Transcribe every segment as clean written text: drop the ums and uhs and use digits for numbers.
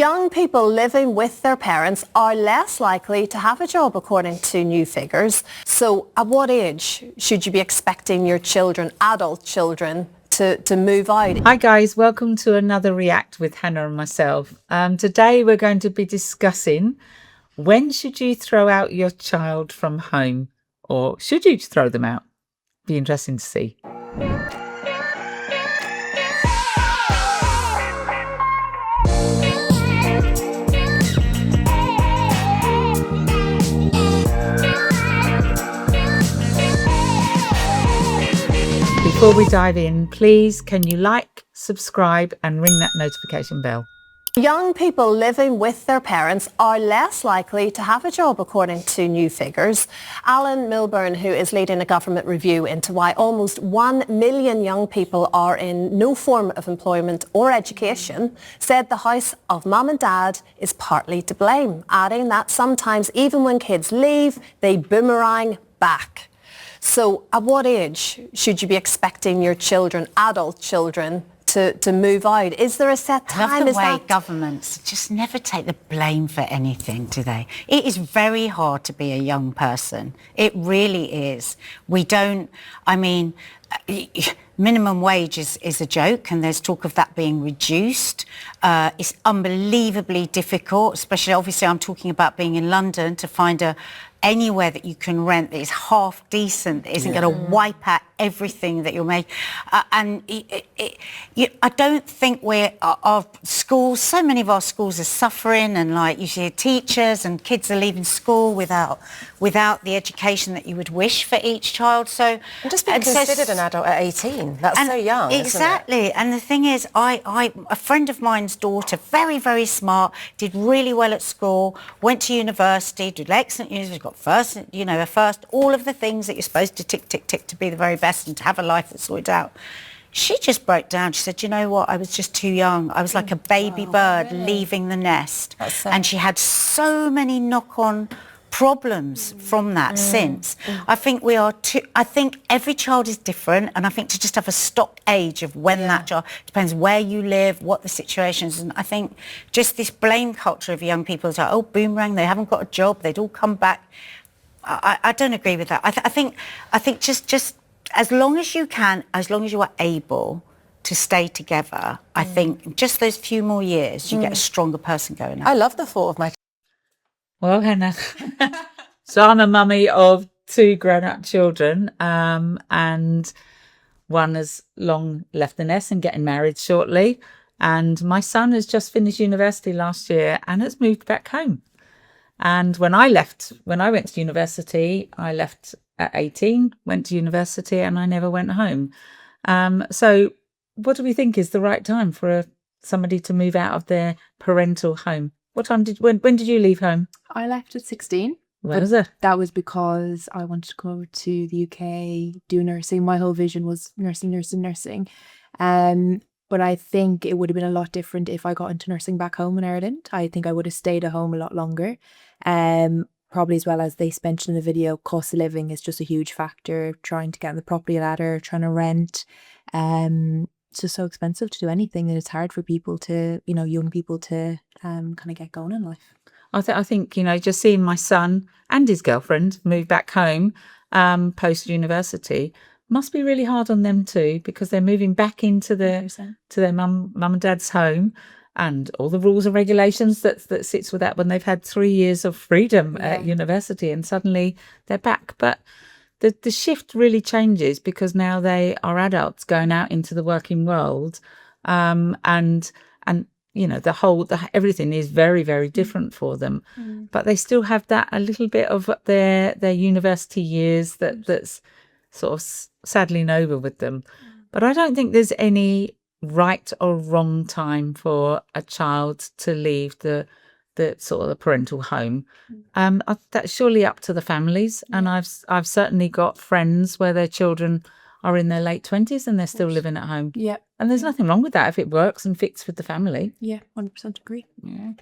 Young people living with their parents are less likely to have a job, according to new figures. So at what age should you be expecting your children, adult children, to move out? Hi guys, welcome to another React with Hannah and myself. Today we're going to be discussing when should you throw out your child from home, or should you throw them out? Be interesting to see. Before we dive in, please can you like, subscribe and ring that notification bell. Young people living with their parents are less likely to have a job, according to new figures. Alan Milburn, who is leading a government review into why almost 1 million young people are in no form of employment or education, said the house of mum and dad is partly to blame, adding that sometimes even when kids leave, they boomerang back. So at what age should you be expecting your children, adult children, to move out? Is there a set time? I love the way governments just never take the blame for anything, do they? It is very hard to be a young person. It really is. We don't, I mean, minimum wage is a joke, and there's talk of that being reduced. It's unbelievably difficult, especially obviously I'm talking about being in London, to find anywhere that you can rent that is half decent, that isn't going to wipe out everything that you're making. I don't think our schools, so many of our schools are suffering, and like you see teachers and kids are leaving school without the education that you would wish for each child. So and just being considered an adult at 18, that's so young. Exactly. Isn't it? And the thing is, a friend of mine's daughter, very, very smart, did really well at school, went to university, did excellent university, got first, a first, all of the things that you're supposed to tick, tick, tick to be the very best and to have a life that's sorted out. She just broke down. She said, you know what, I was just too young. I was like a baby bird leaving the nest. And she had so many knock-on problems from that since. I think I think every child is different, and I think to just have a stock age of when that child, depends where you live, what the situation is. And I think just this blame culture of young people is like, oh, boomerang, they haven't got a job, they'd all come back. I don't agree with that. I think just as long as you can, as long as you are able to stay together, I think just those few more years, you get a stronger person going out. I love the thought of my... Well, Hannah, so I'm a mummy of 2 grown-up children, and one has long left the nest and getting married shortly. And my son has just finished university last year and has moved back home. And when I went to university, I left at 18, went to university, and I never went home. So what do we think is the right time for somebody to move out of their parental home? When did you leave home? I left at 16. Where was it? That was because I wanted to go to the UK, do nursing. My whole vision was nursing. But I think it would have been a lot different if I got into nursing back home in Ireland. I think I would have stayed at home a lot longer. Probably as well, as they mentioned in the video, cost of living is just a huge factor. Trying to get on the property ladder, trying to rent. It's just so expensive to do anything, and it's hard for people to, young people to kind of get going in life. I think, just seeing my son and his girlfriend move back home post-university must be really hard on them too, because they're moving back into their mum and dad's home, and all the rules and regulations that sits with that when they've had 3 years of freedom at university, and suddenly they're back. But the shift really changes because now they are adults going out into the working world, and everything is very, very different for them. But they still have that a little bit of their university years that's sort of saddling over with them. But I don't think there's any right or wrong time for a child to leave the sort of the parental home. That's surely up to the families. And I've certainly got friends where their children are in their late 20s and they're still living at home. Yeah. And there's nothing wrong with that if it works and fits with the family. Yeah, 100% agree. Yeah.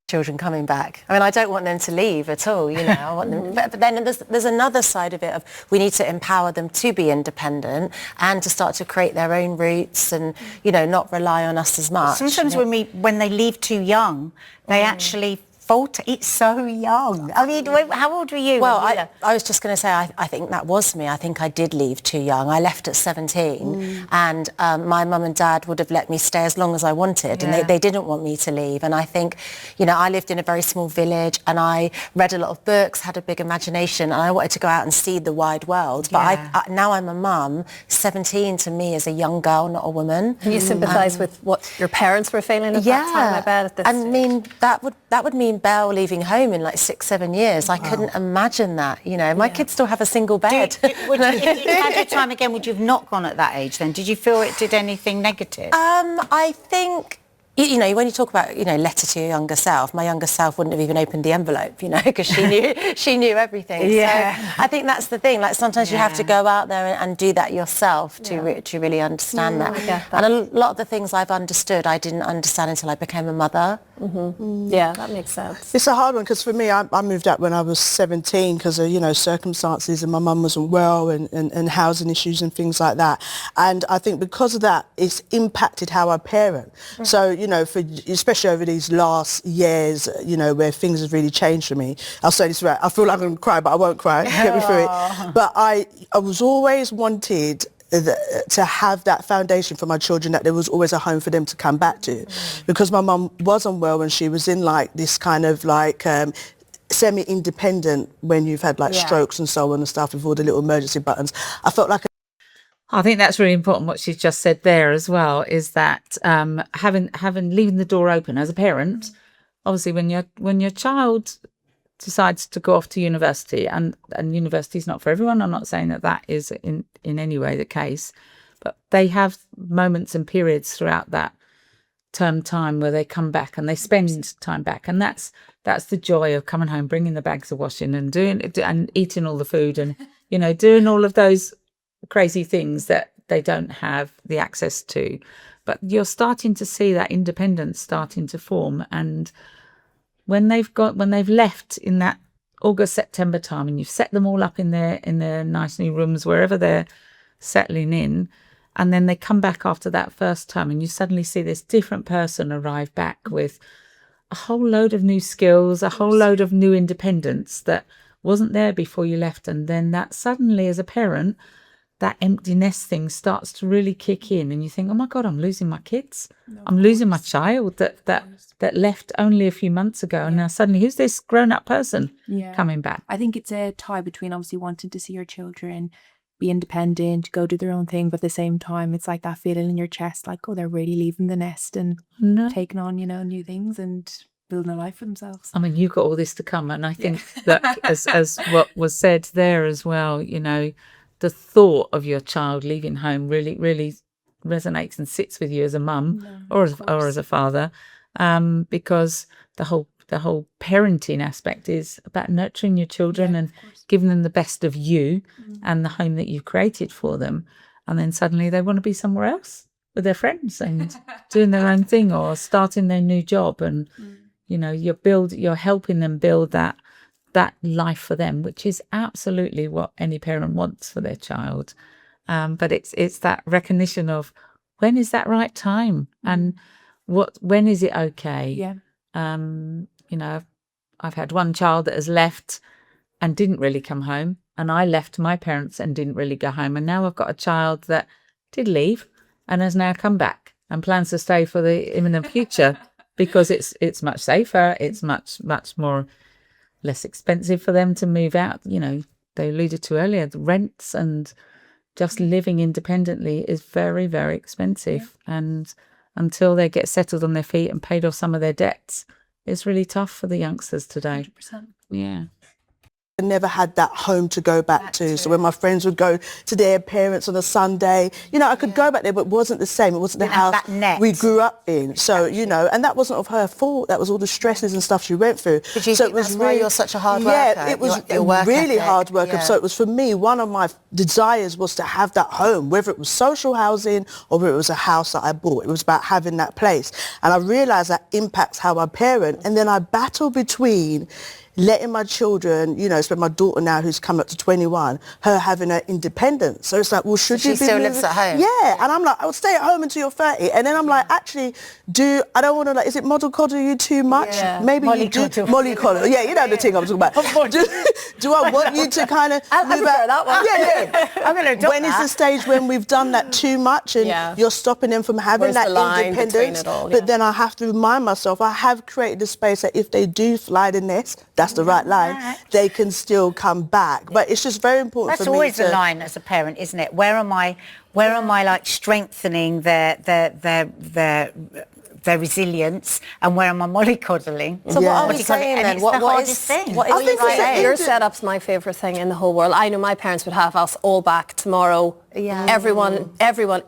children coming back. I mean, I don't want them to leave at all, you know. I want them, but then there's another side of it of we need to empower them to be independent and to start to create their own roots and, you know, not rely on us as much. Sometimes when they leave too young, they actually falter. It's so young. I mean, how old were you? Well, I was just going to say, I think that was me. I think I did leave too young. I left at 17 and my mum and dad would have let me stay as long as I wanted and they didn't want me to leave. And I think, you know, I lived in a very small village and I read a lot of books, had a big imagination and I wanted to go out and see the wide world. But now I'm a mum. 17 to me is a young girl, not a woman. You sympathise with what your parents were feeling at that time, I bet, at this stage. mean, that would mean Belle leaving home in like 6-7 years. I couldn't imagine that, you know. My kids still have a single bed. If you had your time again, would you have not gone at that age then? Did you feel it did anything negative? I think, you know, when you talk about, you know, letter to your younger self, my younger self wouldn't have even opened the envelope, you know, because she knew everything. Yeah. So I think that's the thing. Like sometimes you have to go out there and do that yourself to really understand that. I get that. And a lot of the things I've understood, I didn't understand until I became a mother. Yeah, that makes sense. It's a hard one because for me, I moved out when I was 17 because of, you know, circumstances and my mum wasn't well and housing issues and things like that. And I think because of that, it's impacted how I parent. So, you know, especially over these last years, you know, where things have really changed for me. I'll say this right. I feel like I'm going to cry, but I won't cry. Get me through it. But I was always wanted to have that foundation for my children, that there was always a home for them to come back to, because my mum was unwell and she was in like this kind of like semi-independent when you've had like strokes and so on and stuff with all the little emergency buttons. I felt like I think that's really important what she's just said there as well, is that having leaving the door open as a parent, obviously when your child decides to go off to university, and university is not for everyone. I'm not saying that is in any way the case, but they have moments and periods throughout that term time where they come back and they spend time back, and that's the joy of coming home, bringing the bags of washing and eating all the food and, you know, doing all of those crazy things that they don't have the access to. But you're starting to see that independence starting to form, and when they've left in that August, September time, and you've set them all up in their nice new rooms wherever they're settling in, and then they come back after that first time and you suddenly see this different person arrive back with a whole load of new skills, a whole load of new independence that wasn't there before you left. And then that suddenly, as a parent, that empty nest thing starts to really kick in, and you think, oh my God, I'm losing my kids. I'm losing my child that left only a few months ago. And now suddenly, who's this grown-up person coming back? I think it's a tie between obviously wanting to see your children be independent, go do their own thing, but at the same time, it's like that feeling in your chest, like, oh, they're really leaving the nest and taking on, you know, new things and building a life for themselves. I mean, you've got all this to come. And I think that as what was said there as well, you know, the thought of your child leaving home really, really resonates and sits with you as a mum or as a father, because the whole parenting aspect is about nurturing your children and giving them the best of you and the home that you've created for them. And then suddenly they want to be somewhere else with their friends and doing their own thing or starting their new job. And, you know, you're helping them build that life for them, which is absolutely what any parent wants for their child. But it's that recognition of when is that right time and when is it okay? You know, I've had one child that has left and didn't really come home, and I left my parents and didn't really go home, and now I've got a child that did leave and has now come back and plans to stay for the imminent future because it's much safer, it's much more less expensive for them to move out. You know, they alluded to earlier, the rents and just living independently is very, very expensive. And until they get settled on their feet and paid off some of their debts, it's really tough for the youngsters today. 100%. Yeah. never had that home to go back to. So when my friends would go to their parents on a Sunday, you know, I could go back there, but it wasn't the same. It wasn't the house we grew up in. So, you know, and that wasn't of her fault. That was all the stresses and stuff she went through. But you so think it was that's really, why you're such a hard worker? Yeah, it was your work really ethic. hard work. Yeah. So it was, for me, one of my desires was to have that home, whether it was social housing or whether it was a house that I bought. It was about having that place. And I realised that impacts how I parent. And then I battle between letting my children, you know, especially my daughter now who's come up to 21, her having her independence. So it's like, well, should you be she still moving? lives at home? Yeah, and I'm like, I'll stay at home until you're 30. And then I'm like, actually, I don't want to, like, is it model coddle you too much? Yeah. Maybe you do. Mollycoddle. Yeah, you know the thing I'm talking about. Do I want you to kind of move out? That one. Yeah. I'm going to adopt When is the stage when we've done that too much and you're stopping them from having Where's that the line independence? between it all? But then I have to remind myself, I have created a space that if they do fly the nest, that's the right line, they can still come back. But it's just very important That's for me always to... the line as a parent, isn't it? Where am I like strengthening their resilience, and where am I mollycoddling? So what are we saying then? It's the hardest thing. What is the right age? Your setup's my favourite thing in the whole world. I know my parents would have us all back tomorrow. Yeah. Everyone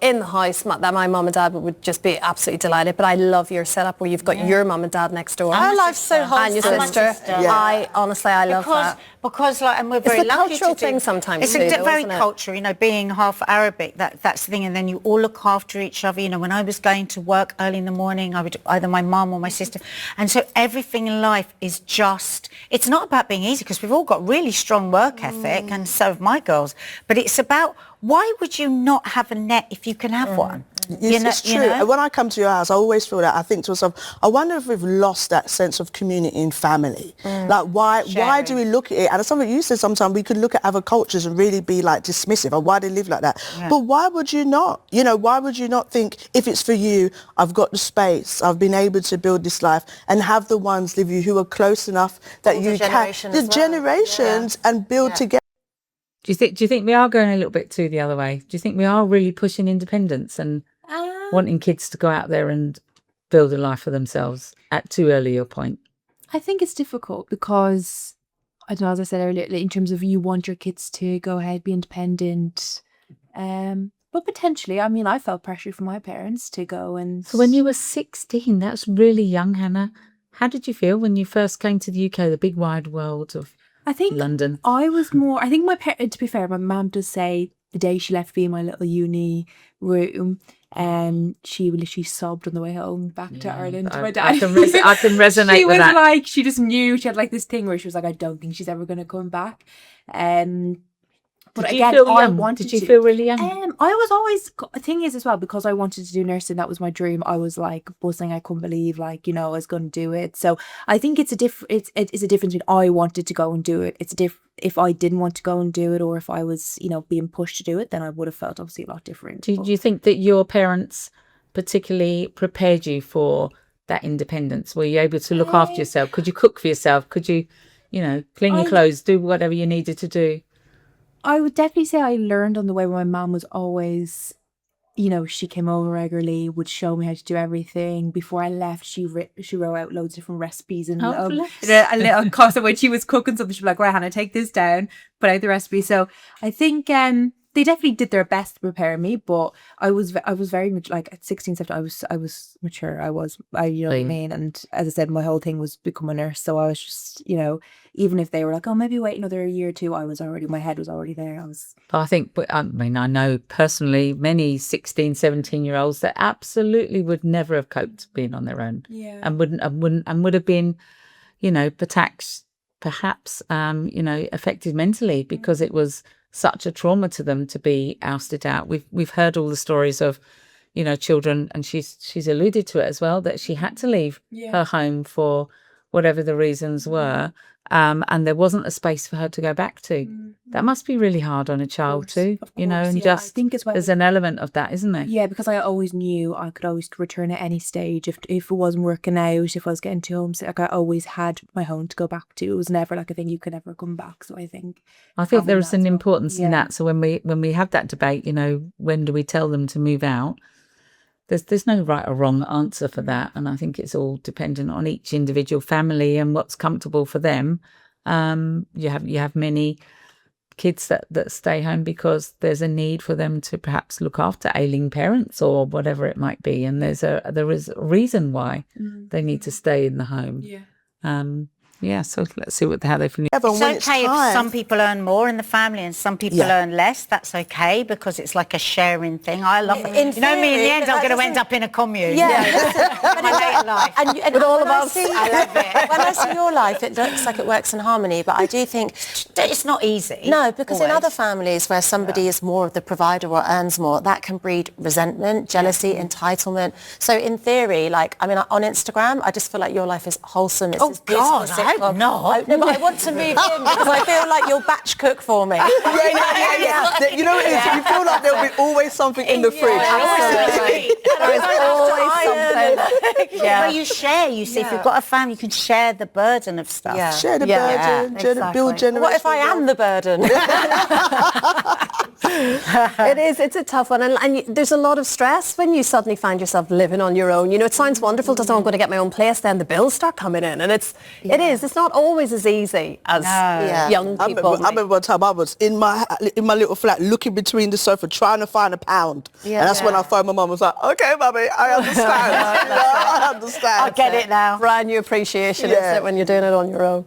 in the house, that my mum and dad would just be absolutely delighted. But I love your setup where you've got your mum and dad next door. Our life's so hard. And your sister. I honestly, I love that. Because like, and we're very the lucky cultural to do, thing sometimes it's too, a though, very isn't it? cultural, you know, being half Arabic, that's the thing. And then you all look after each other. You know, when I was going to work early in the morning, I would either my mum or my sister. And so everything in life is just, it's not about being easy, because we've all got really strong work ethic, and so have my girls. But it's about, why would you not have a net if you can have one? It's true. And when I come to your house, I always feel that. I think to myself, I wonder if we've lost that sense of community and family. Like, why do we look at it? And it's something you said sometimes, we could look at other cultures and really be like dismissive of why they live like that. Yeah. But why would you not? You know, why would you not think, if it's for you, I've got the space, I've been able to build this life, and have the ones live you who are close enough that you can, the generations, and build together. Do you think we are going a little bit too the other way? Do you think we are really pushing independence and wanting kids to go out there and build a life for themselves at too early a point? I think it's difficult because, I don't know, as I said earlier, in terms of you want your kids to go ahead, be independent. But potentially, I mean, I felt pressure from my parents to go and... So when you were 16, that's really young, Hannah. How did you feel when you first came to the UK, the big wide world of London? I was more... I think my parents, to be fair, my mum does say the day she left me in my little uni room, she literally sobbed on the way home back to Ireland to my dad. I can resonate she with that. She was like, she just knew, she had like this thing where she was like, I don't think she's ever going to come back. But Did again, you feel I young? wanted Did you to, feel really young? I was always, the thing is as well, because I wanted to do nursing, that was my dream. I was like buzzing, I couldn't believe, like, you know, I was going to do it. So I think it's a difference between I wanted to go and do it. It's if I didn't want to go and do it, or if I was, you know, being pushed to do it, then I would have felt obviously a lot different. Do you think that your parents particularly prepared you for that independence? Were you able to look after yourself? Could you cook for yourself? Could you, you know, clean your clothes, do whatever you needed to do? I would definitely say I learned on the way. My mum was always, you know, she came over regularly, would show me how to do everything. Before I left, she wrote out loads of different recipes and a little custom. When she was cooking something, she'd be like, right, Hannah, take this down, put out the recipe. So I think they definitely did their best to prepare me, but I was very much like at 16, 17, I was mature. You know what I mean? And as I said, my whole thing was become a nurse. So I was just, you know, even if they were like, oh, maybe wait another year or two, my head was already there. I think, I mean, I know personally many 16, 17-year-olds that absolutely would never have coped being on their own. Yeah. And would have been, you know, perhaps, you know, affected mentally because it was such a trauma to them to be ousted out. We've heard all the stories of, you know, children, and she's alluded to it as well, that she had to leave her home for whatever the reasons were, and there wasn't a space for her to go back to. That must be really hard on a child too, you know, and just I think as well, there's an element of that, isn't there? Yeah, because I always knew I could always return at any stage if it wasn't working out, if I was getting too homesick. Like, I always had my home to go back to. It was never like a thing you could never come back. So I think there is an importance in that. So when we have that debate, you know, when do we tell them to move out? There's no right or wrong answer for that, and I think it's all dependent on each individual family and what's comfortable for them. You have many kids that stay home because there's a need for them to perhaps look after ailing parents or whatever it might be, and there is a reason why they need to stay in the home. So let's see how they finish. It's okay if some people earn more in the family and some people earn less. That's okay because it's like a sharing thing. I love it. You know me, in the end, I'm going to end up in a commune. But my later life. And with all of us, I love it. When I see your life, it looks like it works in harmony, but I do think it's not easy. No, because in other families where somebody is more of the provider or earns more, that can breed resentment, jealousy, entitlement. So in theory, like, I mean, on Instagram, I just feel like your life is wholesome. It's this beautiful God, I hope not. No, but I want to move in because I feel like you'll batch cook for me. You know what it is? You feel like there'll be always something in the fridge. There is always something. Well, you share, you see. If you've got a family, you can share the burden of stuff. Share the burden, build generational. What if I am the burden? It's a tough one, and there's a lot of stress when you suddenly find yourself living on your own. You know, it sounds wonderful to say, I'm going to get my own place, then the bills start coming in, and it's not always as easy as young people. I remember one time I was in my little flat looking between the sofa trying to find £1. And that's when I phoned my mum, was like, okay, mummy, I understand. I understand. I get it now. Brand new appreciation, isn't it, when you're doing it on your own.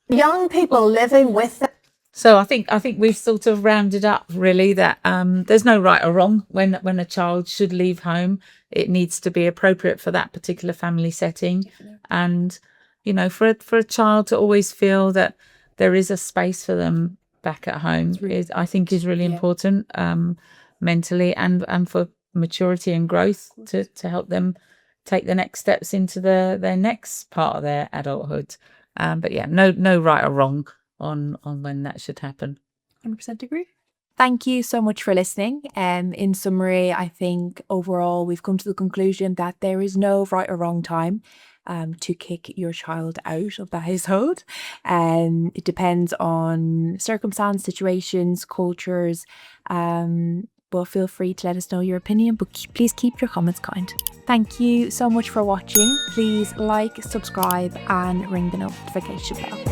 Young people living with them. So I think we've sort of rounded up really that there's no right or wrong when a child should leave home. It needs to be appropriate for that particular family setting. And, you know, for a child to always feel that there is a space for them back at home I think is really important mentally and for maturity and growth to help them take the next steps into their next part of their adulthood. But no right or wrong on when that should happen. 100% agree. Thank you so much for listening. In summary, I think overall we've come to the conclusion that there is no right or wrong time to kick your child out of the household. It depends on circumstance, situations, cultures, but feel free to let us know your opinion, but please keep your comments kind. Thank you so much for watching. Please like, subscribe and ring the notification bell.